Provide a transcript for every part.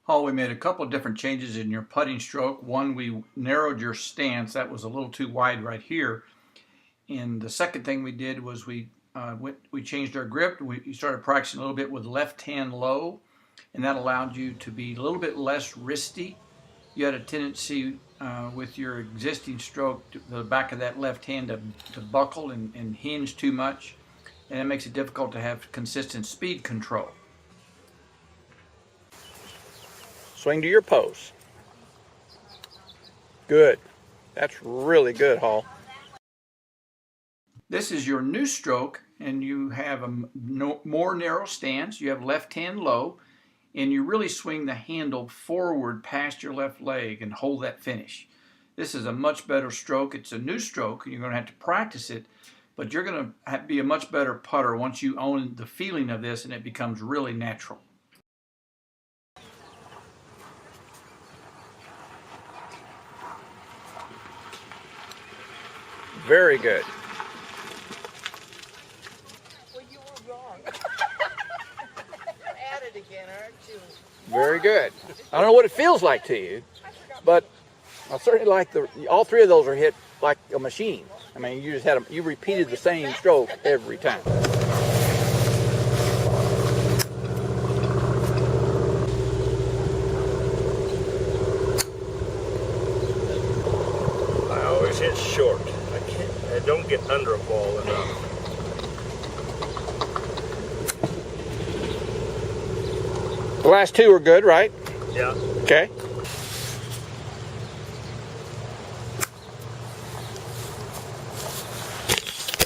Hall, we made a couple of different changes in your putting stroke. One, we narrowed your stance. That was a little too wide right here. And the second thing we did was we changed our grip. We started practicing a little bit with left hand low, and that allowed you to be a little bit less wristy. You had a tendency with your existing stroke, the back of that left hand to buckle and hinge too much, and it makes it difficult to have consistent speed control. Swing to your pose. Good. That's really good, Hall. This is your new stroke, and you have a more narrow stance. You have left hand low, and you really swing the handle forward past your left leg and hold that finish. This is a much better stroke. It's a new stroke, and you're going to have to practice it, but you're going to be a much better putter once you own the feeling of this and it becomes really natural. Very good. Well, you were wrong. At it again, aren't you? Very good. I don't know what it feels like to you, but I certainly like all three of those are hit like a machine. I mean, you just you repeated the same stroke every time. I always hit short. I don't get under a ball enough. The last two are good, right? Yeah. Okay.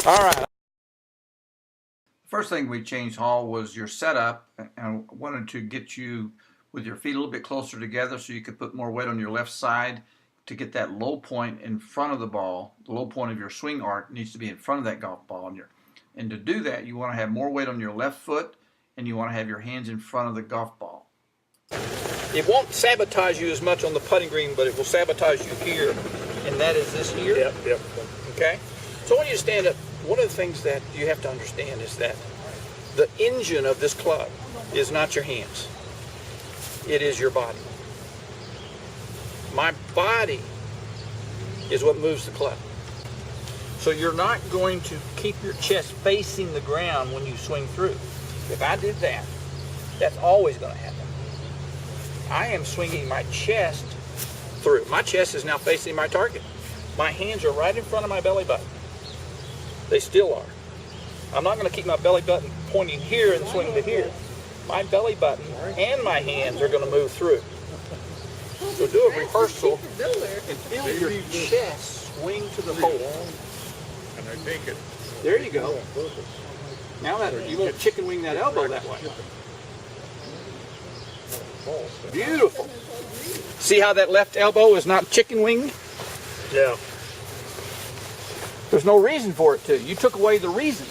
All right. First thing we changed, Hall, was your setup, and I wanted to get you with your feet a little bit closer together so you could put more weight on your left side to get that low point in front of the ball. The low point of your swing arc needs to be in front of that golf ball. And to do that, you want to have more weight on your left foot, and you want to have your hands in front of the golf ball. It won't sabotage you as much on the putting green, but it will sabotage you here, and that is this here. Yep. Okay? So when you stand up, one of the things that you have to understand is that the engine of this club is not your hands. It is your body. My body is what moves the club. So you're not going to keep your chest facing the ground when you swing through. If I did that, that's always going to happen. I am swinging my chest through. My chest is now facing my target. My hands are right in front of my belly button. They still are. I'm not going to keep my belly button pointing here and swing to here. My belly button and my hands are going to move through. So do a rehearsal and feel your chest swing to the hole. And I take it. There you go. Now that you won't chicken wing that elbow that way. Beautiful. See how that left elbow is not chicken winged? Yeah. There's no reason for it to. You took away the reason.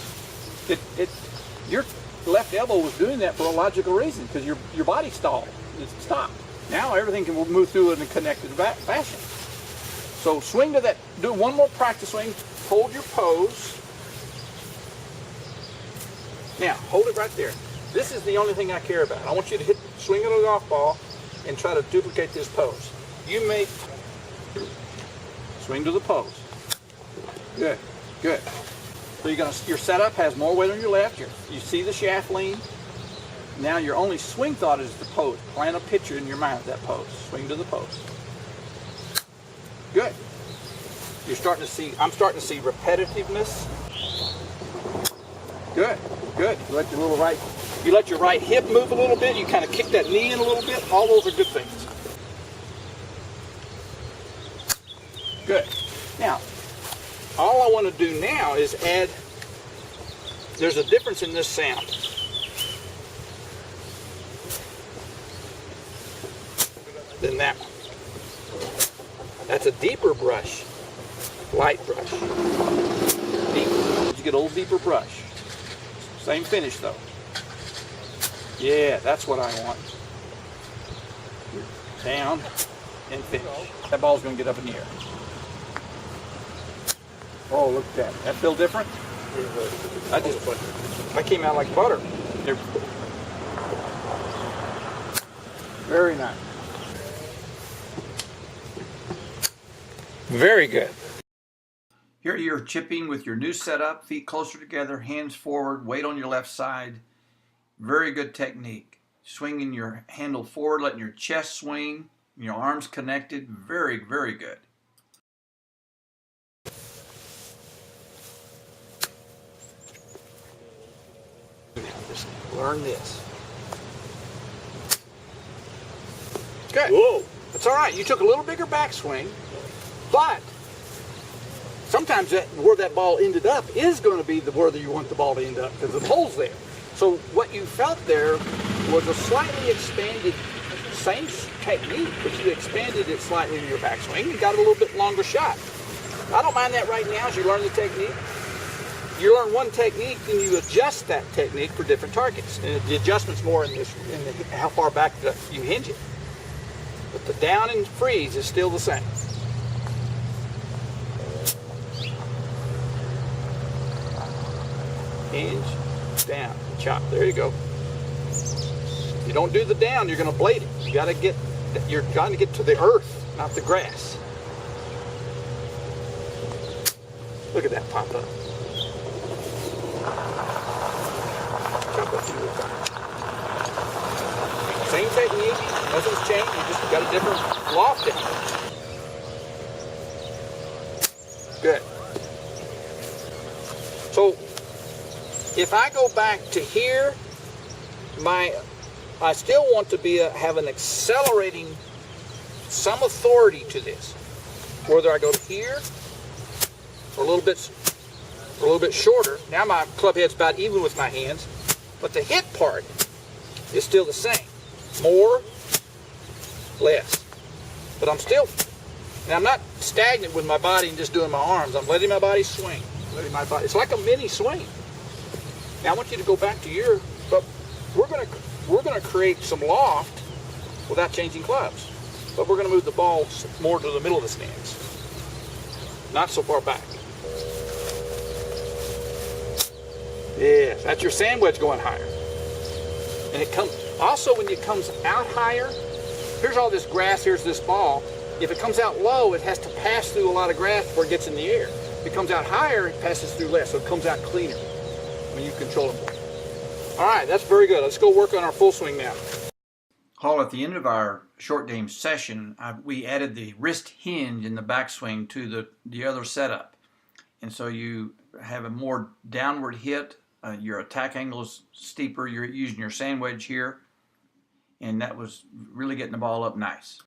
Your left elbow was doing that for a logical reason because your body stalled. It stopped. Now everything can move through in a connected fashion. So swing to that. Do one more practice swing. Hold your pose. Now hold it right there. This is the only thing I care about. I want you to swing at a golf ball and try to duplicate this pose. You make swing to the pose. Good, good. So your setup has more weight on your left. You see the shaft lean. Now your only swing thought is the pose. Plan a picture in your mind of that pose. Swing to the pose. Good. I'm starting to see repetitiveness. Good, good. You let your right hip move a little bit. You kind of kick that knee in a little bit. All those are good things. Good. Now, all I want to do now is add, there's a difference in this sound. Than that one. That's a deeper brush. Light brush. Deeper. You get a little deeper brush. Same finish though. Yeah, that's what I want. Down and finish. That ball's going to get up in the air. Oh, look at that. That feel different? I came out like butter. Very nice. Very good. Here you're chipping with your new setup, feet closer together, hands forward, weight on your left side. Very good technique. Swinging your handle forward, letting your chest swing, your arms connected. Very, very good. Just learn this. Good. Whoa. That's all right. You took a little bigger backswing, but sometimes where that ball ended up is going to be where you want the ball to end up because the hole's there. So what you felt there was a slightly expanded, same technique, but you expanded it slightly in your backswing and got a little bit longer shot. I don't mind that right now as you learn the technique. You learn one technique, then you adjust that technique for different targets. And the adjustment's more in how far back you hinge it. But the down and freeze is still the same. Hinge, down, chop. There you go. You don't do the down, you're going to blade it. You're trying to get to the earth, not the grass. Look at that pop up. Chop up to the same technique, nothing's changed, you just got a different loft in it. Good. So if I go back to here, I still want to have an accelerating, some authority to this. Whether I go here or a little bit shorter. Now my club head's about even with my hands, but the hit part is still the same. More, less. But I'm not stagnant with my body and just doing my arms. I'm letting my body swing. It's like a mini swing. Now I want you to go back to but we're gonna create some loft without changing clubs. But we're gonna move the ball more to the middle of the stance. Not so far back. Yes, that's your sand wedge going higher. And also when it comes out higher, here's all this grass, here's this ball. If it comes out low, it has to pass through a lot of grass before it gets in the air. If it comes out higher, it passes through less, so it comes out cleaner when you control it more. All right, that's very good. Let's go work on our full swing now. Hall, at the end of our short game session, we added the wrist hinge in the backswing to the other setup. And so you have a more downward hit. Your attack angle is steeper. You're using your sand wedge here. And that was really getting the ball up nice.